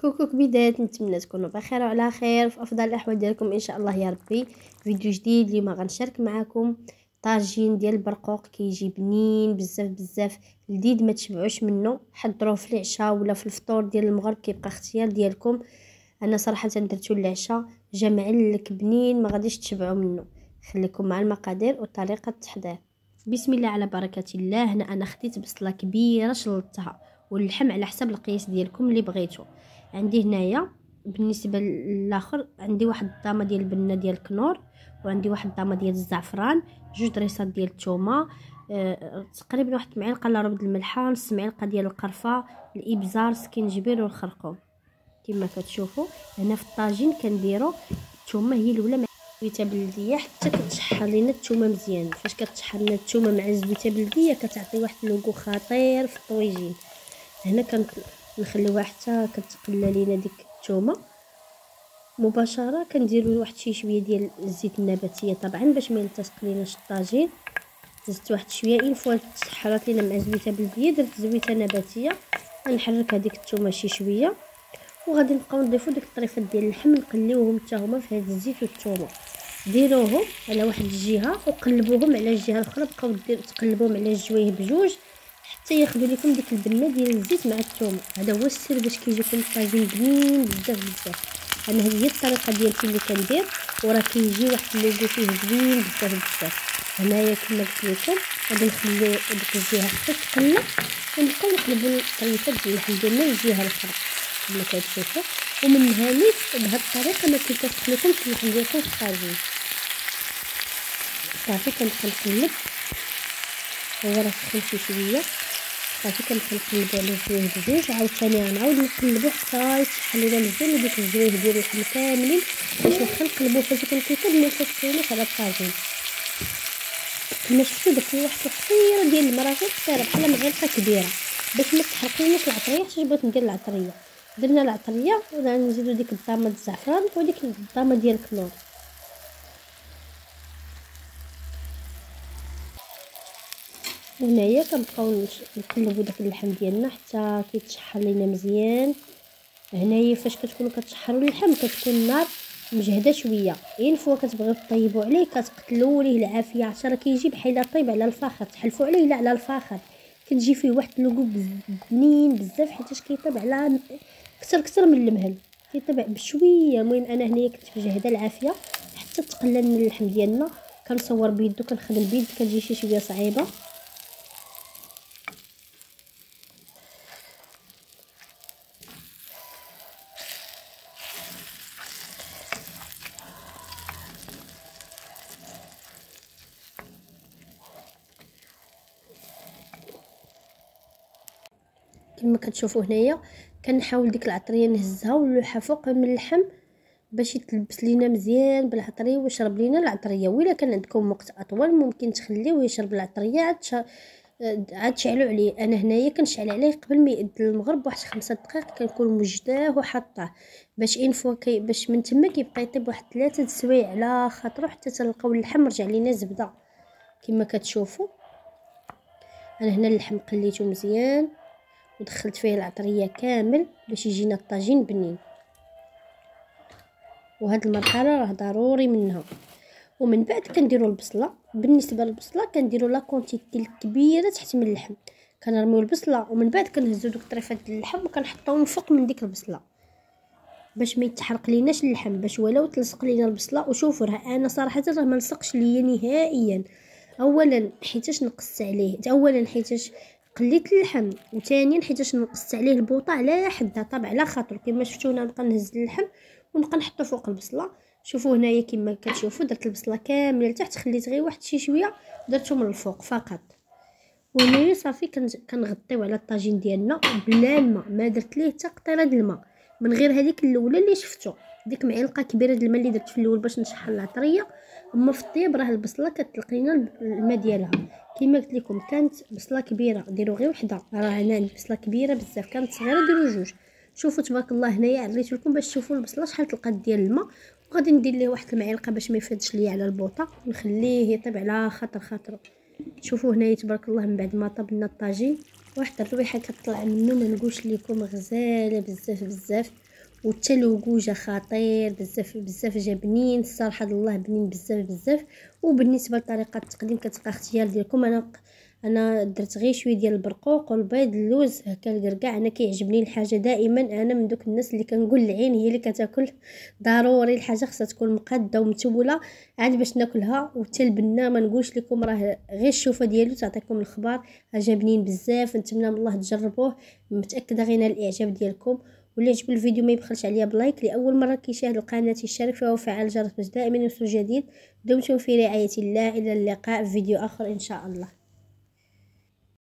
كوكو كبيدات، نتمنى تكونوا بخير وعلى خير في افضل الاحوال ديالكم ان شاء الله يا ربي. فيديو جديد اللي ما غنشارك معكم طاجين ديال البرقوق، كيجي بنين بزاف بزاف لذيذ، ما تشبعوش منه. حضروه في العشاء ولا في الفطور ديال المغرب، كيبقى اختيار ديالكم. انا صراحه درتو للعشاء، جا معلك بنين، ما غاديش تشبعوا منه. خليكم مع المقادير وطريقه التحضير. بسم الله على بركه الله. هنا انا خديت بصله كبيره شلطتها، واللحم على حسب القياس ديالكم اللي بغيتو. عندي هنايا بالنسبه للاخر عندي واحد الطامه ديال البنه ديال الكنور، وعندي واحد الطامه ديال الزعفران، جوج دريسات ديال الثومه، تقريبا واحد معلقه الا ربع د الملحه، نص معلقه ديال القرفه، الابزار، سكينجبير والخرقوم. كما كتشوفوا هنا في الطاجين كنديروا الثومه هي الاولى مع الزويته بلديه حتى كتشحر لينا الثومه مزيان. فاش كتشحر لنا الثومه مع الزويته بلديه كتعطي واحد اللوغو خطير في الطويجين. هنا كنخليوها حتى كتقلى لينا ديك الثومه. مباشره كنديروا واحد شويه ديال الزيت النباتيه طبعا باش ما يلتصق ليناش الطاجين. زدت واحد شويه الفوا تحرات لينا مع زويته بلديه، درت زويته نباتيه. غنحرك هذيك الثومه شي شويه، وغادي نبقاو نضيفوا ديك الطريفات ديال اللحم نقليوهم حتى هما في هذا الزيت والثومه. ديروهم على واحد الجهه وقلبوهم على الجهه الاخرى، بقاو تقلبوهم على الجوايه بجوج حتى ياخذوا لكم ديك البنه ديال الزيت مع الثومه. هذا هو السر باش كيجيكم الطاجين بنين بزاف بزاف. انا هذه هي الطريقه ديالتي اللي كندير، وراه كيجي واحد اللوغو فيه زوين بزاف بزاف. هنايا كما قلت لكم غادي نخليو ديك الجهه حتى تقلى، ونبقاو نقلبوا الطريفات ديال اللحم ديالنا للجهه الاخرى كما كتشوفوا. ومن نهار بهذه الطريقه ما كيلتصق لكمش اللحم ديالكم في الطاجين. صافي كنبقى نقلب، هو راه سخن شي شويه. صافي كنبقى نقلبو على الجوايه بجوج، عاوتاني غنعاود نقلبو حتى يتشحر لينا مزيان وديك الجوايه ديال اللحم كاملين، باش واخا نقلبو فاش كنكيطب ما يتسخنوش على الطاجين. كما شفتوا درت واحد القصيره ديال الماء، راه غير قصيره بحال معلقه كبيره باش ما تحرقليناش العطريه، حيت بغيت ندير العطريه. درنا العطريه ونزيدو ديك الطامه د الزعفران وديك الطامه ديال الكنور. هنايا كنبقاو نقلبوا داك اللحم ديالنا حتى كيتشحر لينا مزيان. هنايا فاش كتكونوا كتشحروا اللحم كتكون النار مجهده شويه، فوا كتبغيو طيبوا عليه كتقتلوا ليه العافيه، عرفتي راه كيجي بحال طيب على الفاخر، تحلفوا عليه لا على الفاخر، كتجي فيه واحد اللوغو بنين بزاف حيتاش كيطيب على كتر من المهل، كيطيب بشويه. المهم انا هنايا كنت مجهده العافيه حتى تقلى لنا اللحم ديالنا. كنصور بيدو، كنخدم بيد، كتجي شي شويه صعيبه. كما كتشوفوا هنايا كنحاول ديك العطريه نهزها ونلوحها فوق من اللحم باش يتلبس لينا مزيان بالعطريه ويشرب لينا العطريه. وإلا كان عندكم وقت اطول ممكن تخليوه يشرب العطريه عاد تشعلوا عليه. انا هنايا كنشعل عليه قبل ما يأذن المغرب بواحد 5 دقائق، كنكون موجداه وحاطاه باش فوا باش من تما كيبقى يطيب واحد 3 سوايع على خاطرو حتى تلقاو اللحم رجع لينا زبده. كما كتشوفوا انا هنا اللحم قليته مزيان ودخلت فيه العطريه كامل باش يجينا الطاجين بنين، وهاد المرحله راه ضروري منها. ومن بعد كنديروا البصله. بالنسبه للبصله كنديروا لا كونتيتي الكبيره تحت من اللحم، كنرميو البصله ومن بعد كنهزو دوك الطريفات ديال اللحم وكنحطوهم فوق من ديك البصله باش ما يتحرق ليناش اللحم، باش ولو تلصق لينا البصله. وشوفوا راه انا صراحه راه ما لصقش ليا نهائيا. اولا حيتاش نقصت عليه، اولا حيتاش قليت اللحم، وثانيا حيتاش نقصت عليه البوطه على حدها طبع على خاطر. كما شفتوا انا نبقى نهز اللحم ونبقى نحطو فوق البصله. شوفوا هنايا كما كتشوفوا درت البصله كامله لتحت، خليت غير واحد شي شويه درتو من الفوق فقط. وهنايا صافي كنغطيو على الطاجين ديالنا بلا الماء، ما درت ليه حتى قطره د الماء من غير هذيك الاولى اللي شفتوا، ديك معلقه كبيره د الماء اللي درت في الاول باش نشحر العطريه. اما في الطياب راه البصله كتطلق لينا الماء ديالها. كما قلت لكم كانت بصله كبيره ديروا غير وحده، راه انا عندي بصله كبيره بزاف، كانت صغيره ديروا جوج. شوفوا تبارك الله هنايا عريت لكم باش تشوفوا البصله شحال تلقات ديال الماء. وغادي ندير ليه واحد المعلقه باش ما يفدش ليا على البوطه ونخليه يطيب على خاطرو. شوفوا هنايا تبارك الله من بعد ما طاب لنا الطاجين واحد الريحه كتطلع منه ما نقولش لكم، غزاله بزاف بزاف. والتلوجوجه خطير بزاف بزاف، جا بنين الصراحه الله، بنين بزاف بزاف. وبالنسبه لطريقه التقديم كتبقى اختيار ديالكم. انا درت غير شويه ديال البرقوق والبيض اللوز هكا الكركاع. انا كيعجبني الحاجه دائما، انا من دوك الناس اللي كنقول العين هي اللي كتاكل، ضروري الحاجه خصها تكون مقاده ومتوله عاد باش ناكلها. وحتى البنه ما نقولش لكم راه غير الشوفه ديالو تعطيكم الخبر، عجبني بزاف. نتمنى من الله تجربوه، متاكده غير الاعجاب ديالكم. واللي عجبو الفيديو ما يبخلش عليا بلايك، لاول مره كيشاهد القناه يشارك فيها وفعل الجرس باش دائما يوصل جديد. دمتم في رعايه الله، الى اللقاء في فيديو اخر ان شاء الله.